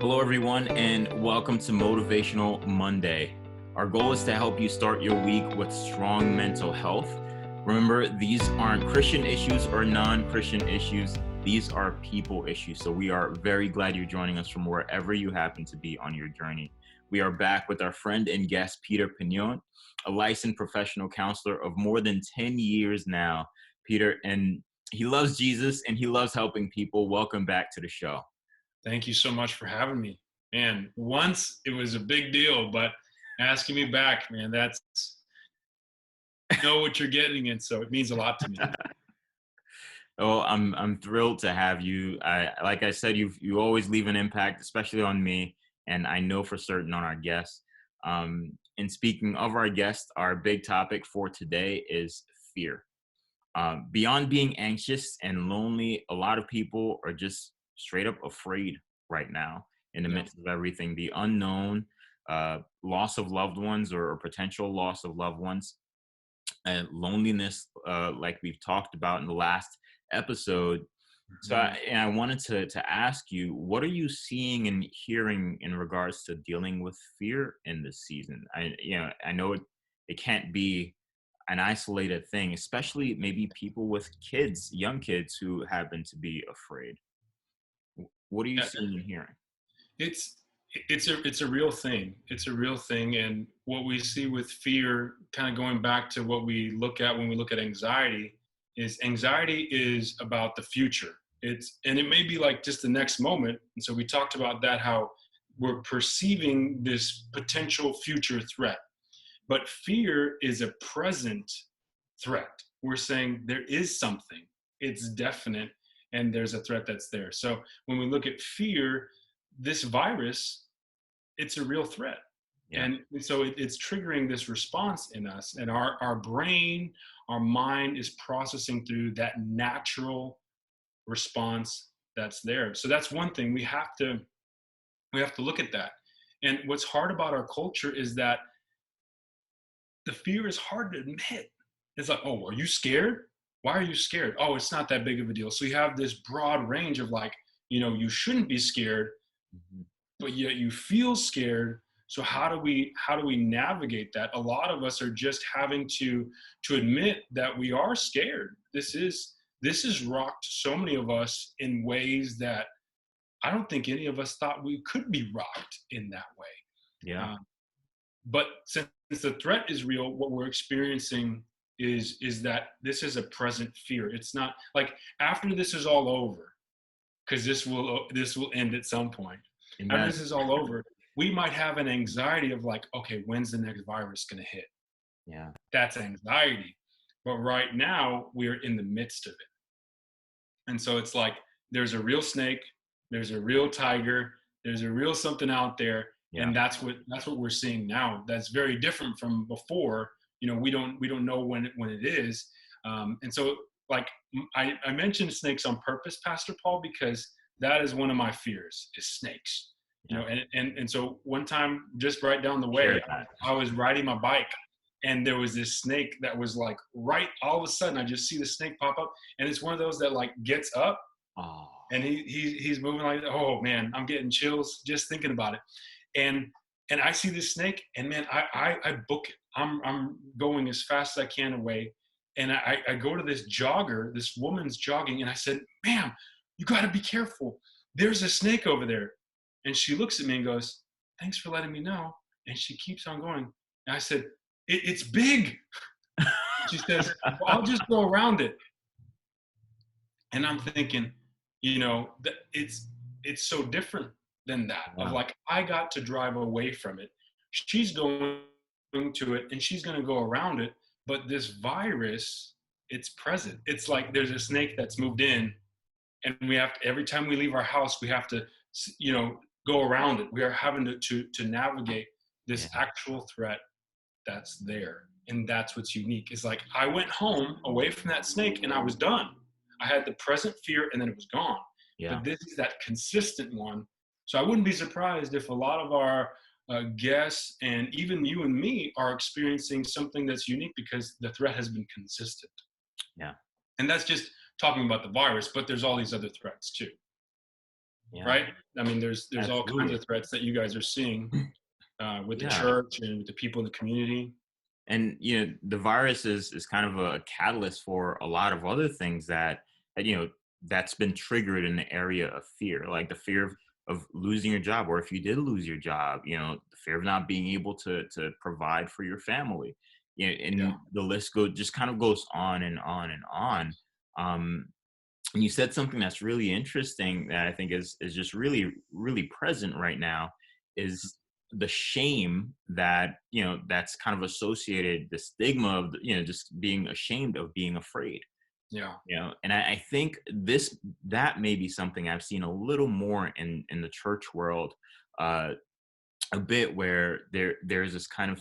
Hello, everyone, and welcome to Motivational Monday. Our goal is to help you start your week with strong mental health. Remember, these aren't Christian issues or non-Christian issues. These are people issues. So we are very glad you're joining us from wherever you happen to be on your journey. We are back with our friend and guest, Peter Pignon, a licensed professional counselor of more than 10 years now. Peter, and he loves Jesus and he loves helping people. Welcome back to the show. Thank you so much for having me. And once it was a big deal, but asking me back, man, that's you know what you're getting, and so it means a lot to me. Oh, I'm thrilled to have you. Like I said, you always leave an impact, especially on me, and I know for certain on our guests. And speaking of our guest, our big topic for today is fear. Beyond being anxious and lonely, a lot of people are just straight up afraid right now in the Yeah. midst of everything, the unknown, loss of loved ones or potential loss of loved ones, and loneliness, like we've talked about in the last episode. So Mhm. I wanted to ask you, what are you seeing and hearing in regards to dealing with fear in this season? I know it can't be an isolated thing, especially maybe people with kids, young kids who happen to be afraid. What are you Yeah, seeing and hearing? it's it's a real thing. It's a real thing, and what we see with fear, kind of going back to what we look at when we look at anxiety is about the future. And it may be like just the next moment. And so we talked about that, how we're perceiving this potential future threat. But fear is a present threat. We're saying there is something, it's definite, and there's a threat that's there. So when we look at fear, this virus, it's a real threat. Yeah, And so it's triggering this response in us, and our brain, our mind is processing through that natural response that's there. So that's one thing we have to look at that. And what's hard about our culture is that the fear is hard to admit. It's like, oh, are you scared? Why are you scared? Oh, it's not that big of a deal. So you have this broad range of like, you shouldn't be scared, mhm, but yet you feel scared. So how do we navigate that? A lot of us are just having to admit that we are scared. This has rocked so many of us in ways that I don't think any of us thought we could be rocked in that way. yeah, Um, but since the threat is real, what we're experiencing is that this is a present fear. It's not like after this is all over, because this will end at some point. After amen. this is all over, we might have an anxiety of like, okay, when's the next virus going to hit? Yeah, That's anxiety. But right now, we're in the midst of it. And so it's like there's a real snake, there's a real tiger, there's a real something out there, yeah, and that's what we're seeing now. That's very different from before. We don't know when it is, and so like I mentioned snakes on purpose, Pastor Paul, because that is one of my fears is snakes. yeah. And so one time just right down the Share way, that. I was riding my bike, and there was this snake that was like right all of a sudden I just see the snake pop up, and it's one of those that like gets up Oh, and he's moving like, oh man, I'm getting chills just thinking about it. And I see this snake, and man, I book it. I'm going as fast as I can away, and I go to this jogger, this woman's jogging, and I said, ma'am, you got to be careful. There's a snake over there. And she looks at me and goes, thanks for letting me know. And she keeps on going. And I said, it's big. She says, well, I'll just go around it. And I'm thinking, that it's so different than that. Of yeah, like, I got to drive away from it. She's going to it, and she's going to go around it. But this virus, it's present. It's like there's a snake that's moved in, and we have to, every time we leave our house, we have to, go around it. We are having to navigate yeah, this actual threat that's there. And that's what's unique. Is like I went home away from that snake and I was done. I had the present fear and then it was gone. yeah. But this is that consistent one. So I wouldn't be surprised if a lot of our guests and even you and me are experiencing something that's unique because the threat has been consistent. Yeah. And that's just talking about the virus, but there's all these other threats too. Yeah, right? I mean, there's all kinds absolutely. of threats that you guys are seeing with the Yeah. church and with the people in the community. And the virus is kind of a catalyst for a lot of other things that's been triggered in the area of fear, like the fear of losing your job, or if you did lose your job, the fear of not being able to provide for your family. Yeah. And the list just kind of goes on and on and on. um and you said something that's really interesting that I think is just really, really present right now, is the shame that's kind of associated, the stigma of just being ashamed of being afraid. Yeah. And I think that may be something I've seen a little more in the church world, uh, a bit, where there's this kind of,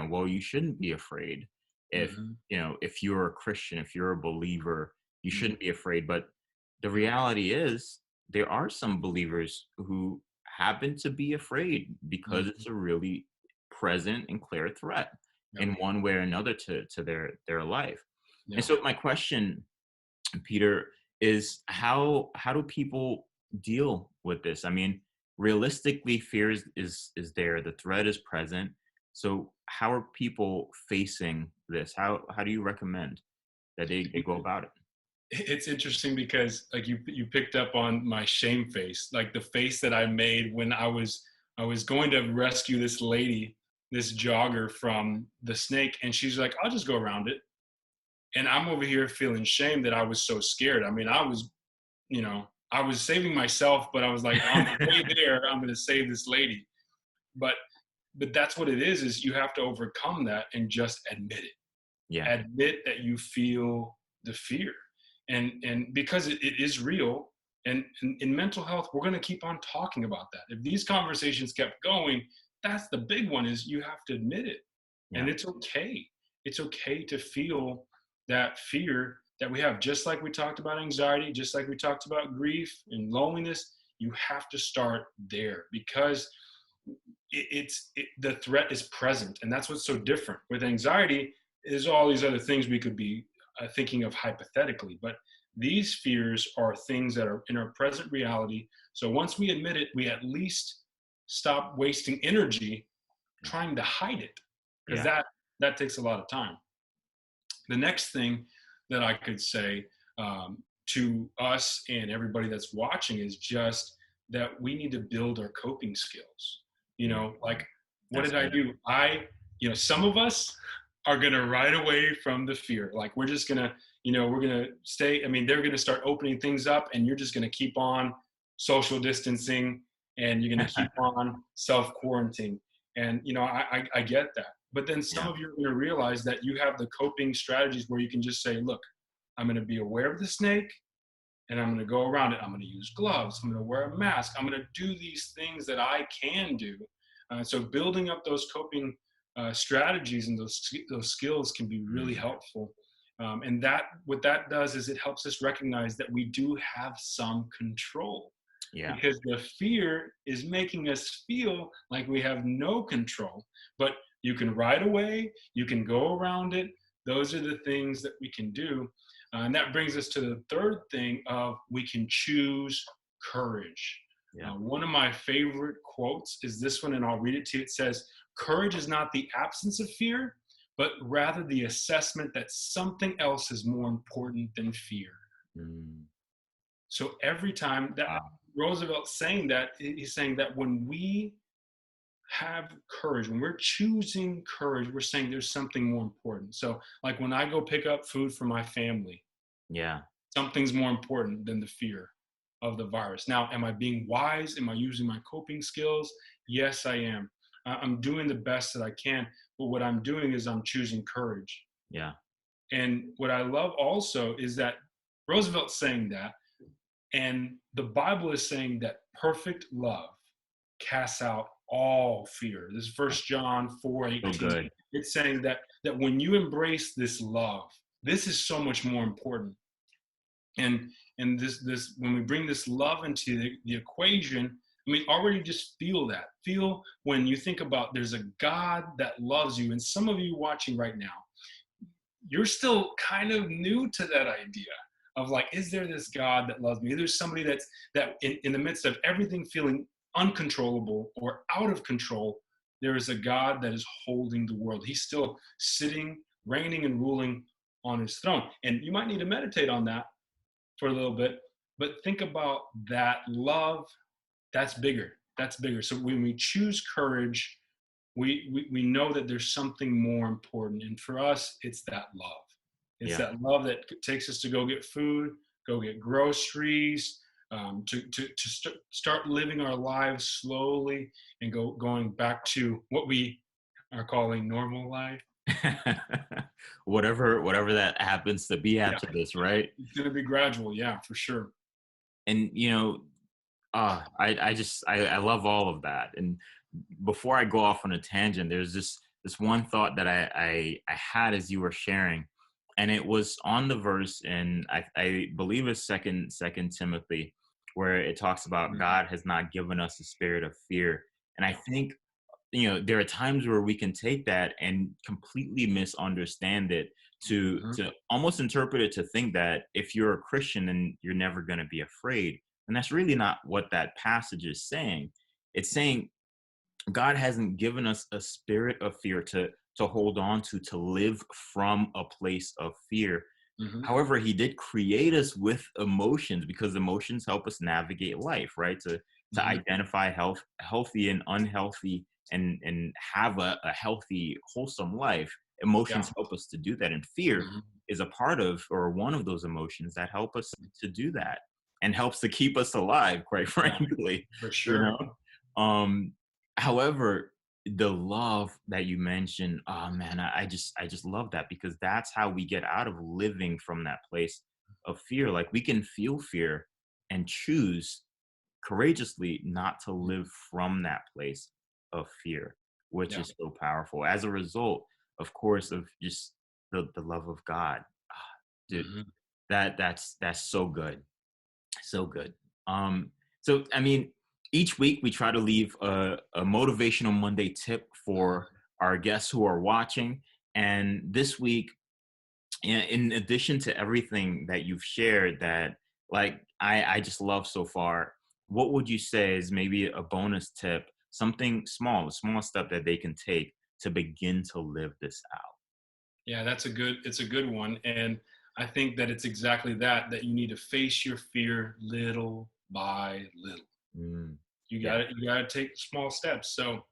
well, you shouldn't be afraid if Hmm. if you're a Christian, if you're a believer, you Hmm. shouldn't be afraid. But the Yeah. reality is there are some believers who happen to be afraid because Hmm. it's a really present and clear threat Yeah. in one way or another to their life. And Yeah. so my question, Peter, is how do people deal with this? I mean, realistically, fear is there. The threat is present. So how are people facing this? How do you recommend that they go about it? It's interesting because like you picked up on my shame face, like the face that I made when I was going to rescue this lady, this jogger from the snake, and she's like, "I'll just go around it." And I'm over here feeling shame that I was so scared. I mean, I was saving myself, but I was like, on the way there, I'm going to save this lady. But that's what it is you have to overcome that and just admit it. Yeah, Admit that you feel the fear, and because it is real. And in mental health, we're going to keep on talking about that. If these conversations kept going, that's the big one, is you have to admit it. And yeah, it's okay to feel that fear that we have, just like we talked about anxiety, just like we talked about grief and loneliness. You have to start there, because the threat is present, and that's what's so different with anxiety. Is all these other things we could be thinking of hypothetically, but these fears are things that are in our present reality. So once we admit it, we at least stop wasting energy trying to hide it, because yeah, that takes a lot of time. The next thing that I could say, to us and everybody that's watching, is just that we need to build our coping skills. yeah. Like, what That's did I good. do? Some of us are going to ride away from the fear. Like, we're just going to, we're going to stay. I mean, they're going to start opening things up, and you're just going to keep on social distancing, and you're going to keep on self quarantining. And, I get that. But then some Yeah, of you are going to realize that you have the coping strategies where you can just say, look, I'm going to be aware of the snake, and I'm going to go around it. I'm going to use gloves. I'm going to wear a mask. I'm going to do these things that I can do. So building up those coping strategies and those skills can be really mm, helpful. And that what that does is it helps us recognize that we do have some control, yeah, because the fear is making us feel like we have no control. But you can ride away, you can go around it. Those are the things that we can do. And that brings us to the third thing of we can choose courage. yeah, One of my favorite quotes is this one, and I'll read it to you. It says, "Courage is not the absence of fear, but rather the assessment that something else is more important than fear." mm, So every time that wow, Roosevelt's saying that, he's saying that when we have courage, when we're choosing courage, we're saying there's something more important. So, like when I go pick up food for my family, yeah, something's more important than the fear of the virus. Now, am I being wise? Am I using my coping skills? Yes, I am. I'm doing the best that I can, but what I'm doing is I'm choosing courage. yeah, And what I love also is that Roosevelt's saying that, and the Bible is saying that perfect love casts out all fear. This is yeah. First John So 4:18. good. It's saying that when you embrace this love, this is so much more important. And this when we bring this love into the equation, I mean, already just feel that. Feel when you think about there's a God that loves you. And some of you watching right now, you're still kind of new to that idea of like, is there this God that loves me? There's somebody that in the midst of everything feeling uncontrollable or out of control, there is a God that is holding the world. He's still sitting, reigning, and ruling on his throne. And you might need to meditate on that for a little bit, but think about that love. That's bigger. That's bigger. So when we choose courage, we know that there's something more important. And for us, it's that love. It's Yeah. that love that takes us to go get food, go get groceries, start living our lives slowly and going back to what we are calling normal life. Whatever that happens to be Yeah, after this, right? it's going to be gradual. Yeah, for sure. And I love all of that. And before I go off on a tangent, there's this one thought that I had as you were sharing, and it was on the verse, and I believe it's second Timothy, where it talks about Mhm. God has not given us a spirit of fear. And I think there are times where we can take that and completely misunderstand it Mhm. to almost interpret it to think that if you're a Christian then you're never going to be afraid, and that's really not what that passage is saying. It's saying God hasn't given us a spirit of fear to hold on to live from a place of fear. Mhm. However, he did create us with emotions, because emotions help us navigate life, right? To Mhm. identify healthy and unhealthy, and have a healthy, wholesome life. Yeah. Emotions help us to do that, and fear Mhm. is a part of, or one of those emotions that help us to do that, and helps to keep us alive, quite Yeah, frankly. for You sure. know. However, the love that you mentioned, oh man, I just love that, because that's how we get out of living from that place of fear. Like, we can feel fear and choose courageously not to live from that place of fear, which Yeah. is so powerful as a result, of course, of just the love of God. Dude, Mhm. that's so good. So good. So I mean, each week we try to leave a motivational Monday tip for our guests who are watching. And this week, in addition to everything that you've shared, that like I just love so far, what would you say is maybe a bonus tip, something small, a small step that they can take to begin to live this out? Yeah, it's a good one. And I think that it's exactly that you need to face your fear little by little. Mm, You yeah. got to you got to take small steps. So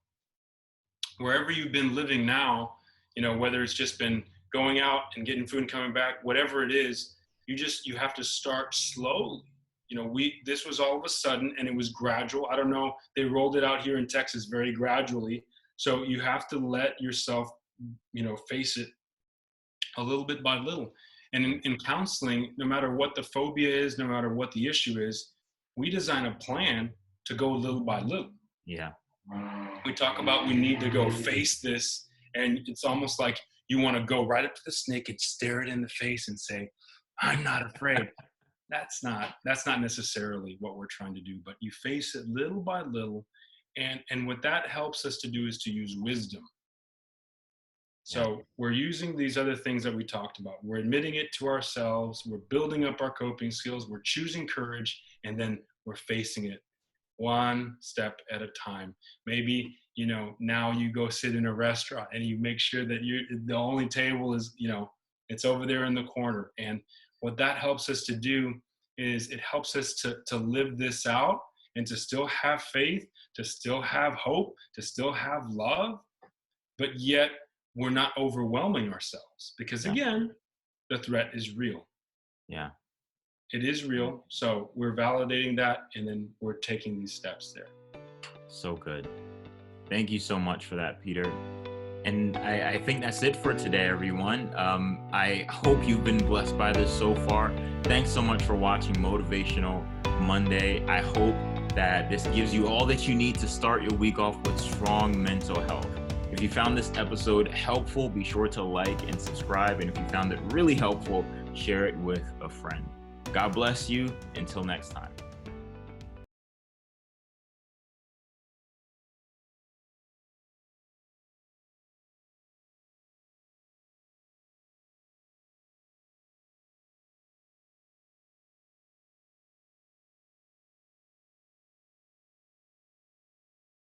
wherever you've been living now, whether it's just been going out and getting food and coming back, whatever it is, you have to start slowly. We this was all of a sudden and it was gradual. I don't know, they rolled it out here in Texas very gradually. So you have to let yourself, face it a little bit by little. And in counseling, no matter what the phobia is, no matter what the issue is, we design a plan to go little by little. Yeah. We talk about we need to go face this, and it's almost like you want to go right up to the snake and stare it in the face and say, "I'm not afraid." That's not necessarily what we're trying to do, but you face it little by little, and what that helps us to do is to use wisdom. Yeah. So we're using these other things that we talked about. We're admitting it to ourselves. We're building up our coping skills. We're choosing courage, and then we're facing it one step at a time. Maybe, now you go sit in a restaurant and you make sure that the only table is, it's over there in the corner. And what that helps us to do is it helps us to live this out and to still have faith, to still have hope, to still have love, but yet we're not overwhelming ourselves because, Yeah. again, the threat is real. Yeah. It is real. So we're validating that and then we're taking these steps there. So good. Thank you so much for that, Peter. And I think that's it for today, everyone. I hope you've been blessed by this so far. Thanks so much for watching Motivational Monday. I hope that this gives you all that you need to start your week off with strong mental health. If you found this episode helpful, be sure to like and subscribe. And if you found it really helpful, share it with a friend. God bless you. Until next time.